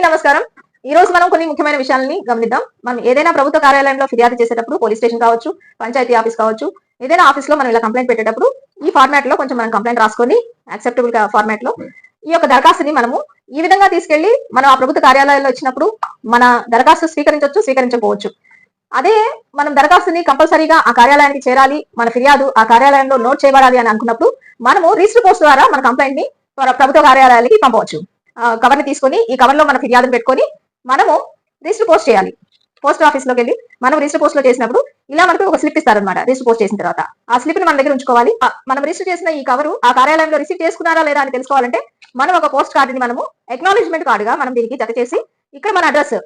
నమస్కారం. ఈ రోజు మనం కొన్ని ముఖ్యమైన విషయాలని గమనిద్దాం. మనం ఏదైనా ప్రభుత్వ కార్యాలయంలో ఫిర్యాదు చేసేటప్పుడు పోలీస్ స్టేషన్ కావచ్చు, పంచాయతీ ఆఫీస్ కావచ్చు, ఏదైనా ఆఫీస్ లో మనం ఇలా కంప్లైంట్ పెట్టేటప్పుడు ఈ ఫార్మాట్ లో కొంచెం మనం కంప్లైంట్ రాసుకొని యాక్సెప్టబుల్ ఫార్మాట్ లో ఈ యొక్క దరఖాస్తుని మనము ఈ విధంగా తీసుకెళ్లి మనం ఆ ప్రభుత్వ కార్యాలయాల్లో ఇచ్చినప్పుడు మన దరఖాస్తు స్వీకరించవచ్చు, స్వీకరించకపోవచ్చు. అదే మనం దరఖాస్తుని కంపల్సరీగా ఆ కార్యాలయానికి చేరాలి, మన ఫిర్యాదు ఆ కార్యాలయంలో నోట్ చేయబడాలి అని అనుకున్నప్పుడు మనము రిజిస్టర్ పోస్ట్ ద్వారా మన కంప్లైంట్ ని ప్రభుత్వ కార్యాలయాలకి పంపవచ్చు. కవర్ ని తీసుకొని ఈ కవర్ లో మన ఫిర్యాదును పెట్టుకొని మనము రిజిస్టర్ పోస్ట్ చేయాలి. పోస్ట్ ఆఫీస్ లోకి వెళ్ళి మనం రిజిస్టర్ పోస్ట్ లో చేసినప్పుడు ఇలా మనకు ఒక స్లిప్ ఇస్తారనమాట. రిజిస్టర్ పోస్ట్ చేసిన తర్వాత ఆ స్లిప్ ని మన దగ్గర ఉంచుకోవాలి. మనం రిజిస్టర్ చేసిన ఈ కవరు ఆ కార్యాలయంలో రిసీవ్ చేసుకున్నారా లేదా అని తెలుసుకోవాలంటే మనం ఒక పోస్ట్ కార్డు ని మనము అక్నాలెడ్జ్మెంట్ కార్డుగా మనం దీనికి జత చేసి ఇక్కడ మన అడ్రస్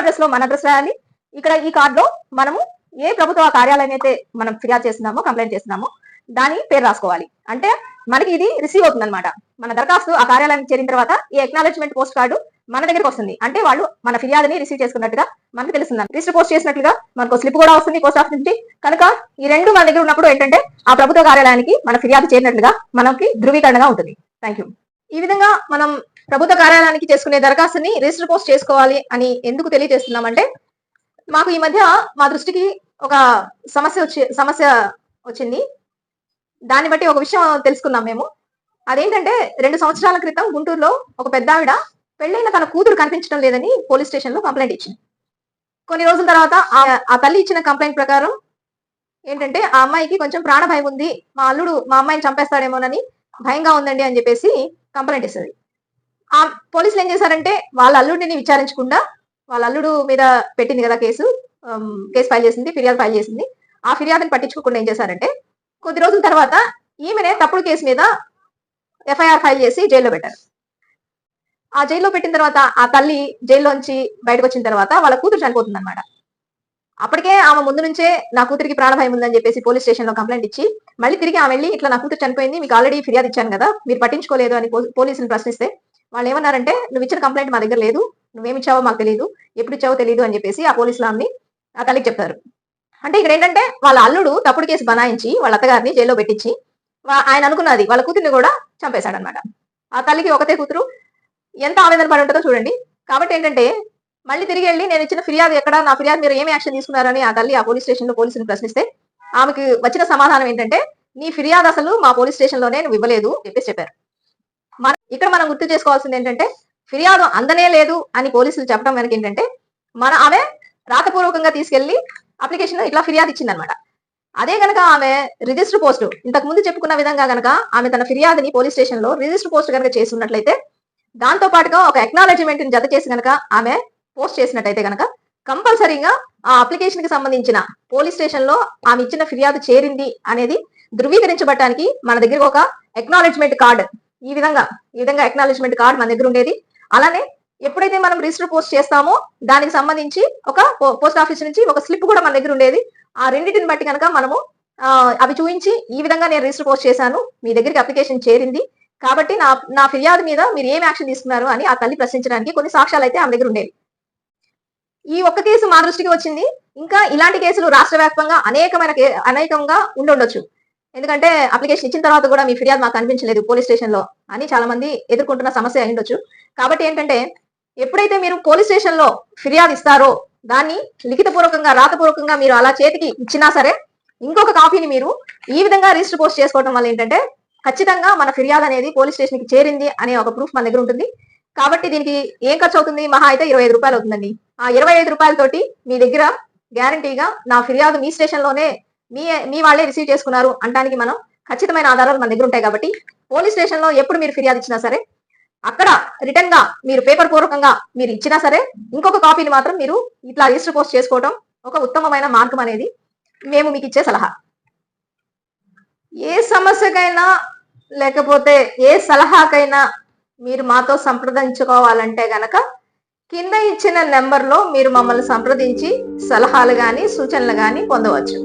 అడ్రస్ లో మన అడ్రస్ రాయాలి. ఇక్కడ ఈ కార్డు లో మనము ఏ ప్రభుత్వ కార్యాలయం అయితే మనం ఫిర్యాదు చేస్తున్నామో, కంప్లైంట్ చేస్తున్నామో దాని పేరు రాసుకోవాలి. అంటే మనకి ఇది రిసీవ్ అవుతుంది అనమాట. మన దరఖాస్తు ఆ కార్యాలయానికి చేరిన తర్వాత ఈ అక్నాలెడ్జ్మెంట్ పోస్ట్ కార్డు మన దగ్గరికి వస్తుంది. అంటే వాళ్ళు మన ఫిర్యాదుని రిసీవ్ చేసుకున్నట్టుగా మనకు తెలుస్తుంది. రిజిస్టర్ పోస్ట్ చేసినట్లుగా మనకు స్లిప్ కూడా వస్తుంది పోస్ట్ ఆఫీస్ నుంచి. కనుక ఈ రెండు మన దగ్గర ఉన్నప్పుడు ఏంటంటే ఆ ప్రభుత్వ కార్యాలయానికి మన ఫిర్యాదు చేరినట్లుగా మనకి ధృవీకరణగా ఉంటుంది. Thank you. ఈ విధంగా మనం ప్రభుత్వ కార్యాలయానికి చేసుకునే దరఖాస్తుని రిజిస్టర్ పోస్ట్ చేసుకోవాలి అని ఎందుకు తెలియజేస్తున్నామంటే, మాకు ఈ మధ్య మా దృష్టికి ఒక సమస్య వచ్చింది. దాన్ని బట్టి ఒక విషయం తెలుసుకున్నాం మేము. అదేంటంటే 2 సంవత్సరాల క్రితం గుంటూరులో ఒక పెద్దావిడ పెళ్ళైన తన కూతురు కనిపించడం లేదని పోలీస్ స్టేషన్ లో కంప్లైంట్ ఇచ్చింది. కొన్ని రోజుల తర్వాత ఆ తల్లి ఇచ్చిన కంప్లైంట్ ప్రకారం ఏంటంటే ఆ అమ్మాయికి కొంచెం ప్రాణ భయం ఉంది, మా అల్లుడు మా అమ్మాయిని చంపేస్తాడేమోనని భయంగా ఉందండి అని చెప్పేసి కంప్లైంట్ ఇస్తుంది. ఆ పోలీసులు ఏం చేశారంటే వాళ్ళ అల్లుడిని విచారించకుండా, వాళ్ళ అల్లుడు మీద పెట్టింది కదా కేసు ఫైల్ చేసింది, ఫిర్యాదు ఫైల్ చేసింది. ఆ ఫిర్యాదుని పట్టించుకోకుండా ఏం చేశారంటే కొద్ది రోజుల తర్వాత ఈమెనే తప్పుడు కేసు మీద ఎఫ్ఐఆర్ ఫైల్ చేసి జైల్లో పెట్టారు. ఆ జైల్లో పెట్టిన తర్వాత ఆ తల్లి జైల్లోంచి బయటకు వచ్చిన తర్వాత వాళ్ళ కూతురు చనిపోతుంది అనమాట. అప్పటికే ఆమె ముందు నుంచే నా కూతురికి ప్రాణభయం ఉందని చెప్పేసి పోలీస్ స్టేషన్ లో కంప్లైంట్ ఇచ్చి మళ్ళీ తిరిగి ఆమె వెళ్ళి ఇట్లా నా కూతురు చనిపోయింది, మీకు ఆల్రెడీ ఫిర్యాదు ఇచ్చాను కదా, మీరు పట్టించుకోలేదు అని పోలీసులు ప్రశ్నిస్తే వాళ్ళు ఏమన్నారంటే, నువ్వు ఇచ్చిన కంప్లైంట్ మా దగ్గర లేదు, నువ్వేమిచ్చావో మాకు తెలియదు, ఎప్పుడు ఇచ్చావో తెలియదు అని చెప్పేసి ఆ పోలీసులు ఆమెని ఆ తల్లికి చెప్తారు. అంటే ఇక్కడ ఏంటంటే వాళ్ళ అల్లుడు తప్పుడు కేసు బనాయించి వాళ్ళ అత్తగారిని జైల్లో పెట్టించి ఆయన అనుకున్నది వాళ్ళ కూతుర్ని కూడా చంపేశాడనమాట. ఆ తల్లికి ఒకతే కూతురు, ఎంత ఆవేదన పడి ఉంటుందో చూడండి. కాబట్టి ఏంటంటే మళ్ళీ తిరిగి వెళ్ళి నేను ఇచ్చిన ఫిర్యాదు ఎక్కడ, నా ఫిర్యాదు మీరు ఏమి యాక్షన్ తీసుకున్నారని ఆ తల్లి ఆ పోలీస్ స్టేషన్ లో పోలీసులు ప్రశ్నిస్తే ఆమెకి వచ్చిన సమాధానం ఏంటంటే, నీ ఫిర్యాదు అసలు మా పోలీస్ స్టేషన్ లోనే నువ్వు ఇవ్వలేదు చెప్పేసి చెప్పారు. ఇక్కడ మనం గుర్తు చేసుకోవాల్సింది ఏంటంటే, ఫిర్యాదు అందనే లేదు అని పోలీసులు చెప్పడం వెనక ఏంటంటే ఆమె రాతపూర్వకంగా తీసుకెళ్లి అప్లికేషన్ ఇట్లా ఫిర్యాదు ఇచ్చిందనమాట. అదే గనక ఆమె రిజిస్టర్ పోస్ట్ ఇంతకు ముందు చెప్పుకున్న విధంగా గనక ఆమె తన ఫిర్యాదుని పోలీస్ స్టేషన్ లో రిజిస్టర్ పోస్ట్ కనుక చేసి ఉన్నట్లయితే, దాంతో పాటుగా ఒక అక్నాలెడ్జ్మెంట్ ని జత చేసి గనక ఆమె పోస్ట్ చేసినట్టయితే గనక కంపల్సరీగా ఆ అప్లికేషన్ కి సంబంధించిన పోలీస్ స్టేషన్ లో ఆమె ఇచ్చిన ఫిర్యాదు చేరింది అనేది ధృవీకరించబడటానికి మన దగ్గర ఒక అక్నాలెడ్జ్మెంట్ కార్డ్ ఈ విధంగా అక్నాలెడ్జ్మెంట్ కార్డ్ మన దగ్గర ఉండేది. అలానే ఎప్పుడైతే మనం రిజిస్టర్ పోస్ట్ చేస్తామో దానికి సంబంధించి ఒక పోస్ట్ ఆఫీస్ నుంచి ఒక స్లిప్ కూడా మన దగ్గర ఉండేది. ఆ రెండింటిని బట్టి కనుక మనము అవి చూపించి ఈ విధంగా నేను రిజిస్టర్ పోస్ట్ చేశాను, మీ దగ్గరికి అప్లికేషన్ చేరింది కాబట్టి నా ఫిర్యాదు మీద మీరు ఏం యాక్షన్ తీసుకున్నారు అని ఆ తల్లి ప్రశ్నించడానికి కొన్ని సాక్ష్యాలు అయితే ఆమె దగ్గర ఉండేవి. ఈ ఒక్క కేసు మా దృష్టికి వచ్చింది. ఇంకా ఇలాంటి కేసులు రాష్ట్ర వ్యాప్తంగా అనేకంగా ఉండొచ్చు. ఎందుకంటే అప్లికేషన్ ఇచ్చిన తర్వాత కూడా మీ ఫిర్యాదు మాకు కనిపించలేదు పోలీస్ స్టేషన్ లో అని చాలా మంది ఎదుర్కొంటున్న సమస్య అయ్యుండొచ్చు. కాబట్టి ఏంటంటే ఎప్పుడైతే మీరు పోలీస్ స్టేషన్ లో ఫిర్యాదు ఇస్తారో దాన్ని లిఖితపూర్వకంగా, రాతపూర్వకంగా మీరు అలా చేతికి ఇచ్చినా సరే ఇంకొక కాపీని మీరు ఈ విధంగా రిజిస్టర్ పోస్ట్ చేసుకోవడం వల్ల ఏంటంటే ఖచ్చితంగా మన ఫిర్యాదు అనేది పోలీస్ స్టేషన్ కి చేరింది అనే ఒక ప్రూఫ్ మన దగ్గర ఉంటుంది. కాబట్టి దీనికి ఏం ఖర్చు అవుతుంది, మహా అయితే 25 రూపాయలు అవుతుందండి. ఆ 25 రూపాయలతోటి మీ దగ్గర గ్యారంటీగా నా ఫిర్యాదు మీ స్టేషన్ లోనే మీ వాళ్ళే రిసీవ్ చేసుకున్నారు అంటానికి మనం ఖచ్చితమైన ఆధారాలు మన దగ్గర ఉంటాయి. కాబట్టి పోలీస్ స్టేషన్ లో ఎప్పుడు మీరు ఫిర్యాదు ఇచ్చినా సరే అక్కడ రిటర్న్ గా మీరు పేపర్ పూర్వకంగా మీరు ఇచ్చినా సరే ఇంకొక కాపీని మాత్రం మీరు ఇట్లా రిజిస్టర్ పోస్ట్ చేసుకోవడం ఒక ఉత్తమమైన మార్గం అనేది మేము మీకు ఇచ్చే సలహా. ఏ సమస్యకైనా లేకపోతే ఏ సలహాకైనా మీరు మాతో సంప్రదించుకోవాలంటే గనక కింద ఇచ్చిన నెంబర్లో మీరు మమ్మల్ని సంప్రదించి సలహాలు కానీ సూచనలు కానీ పొందవచ్చు.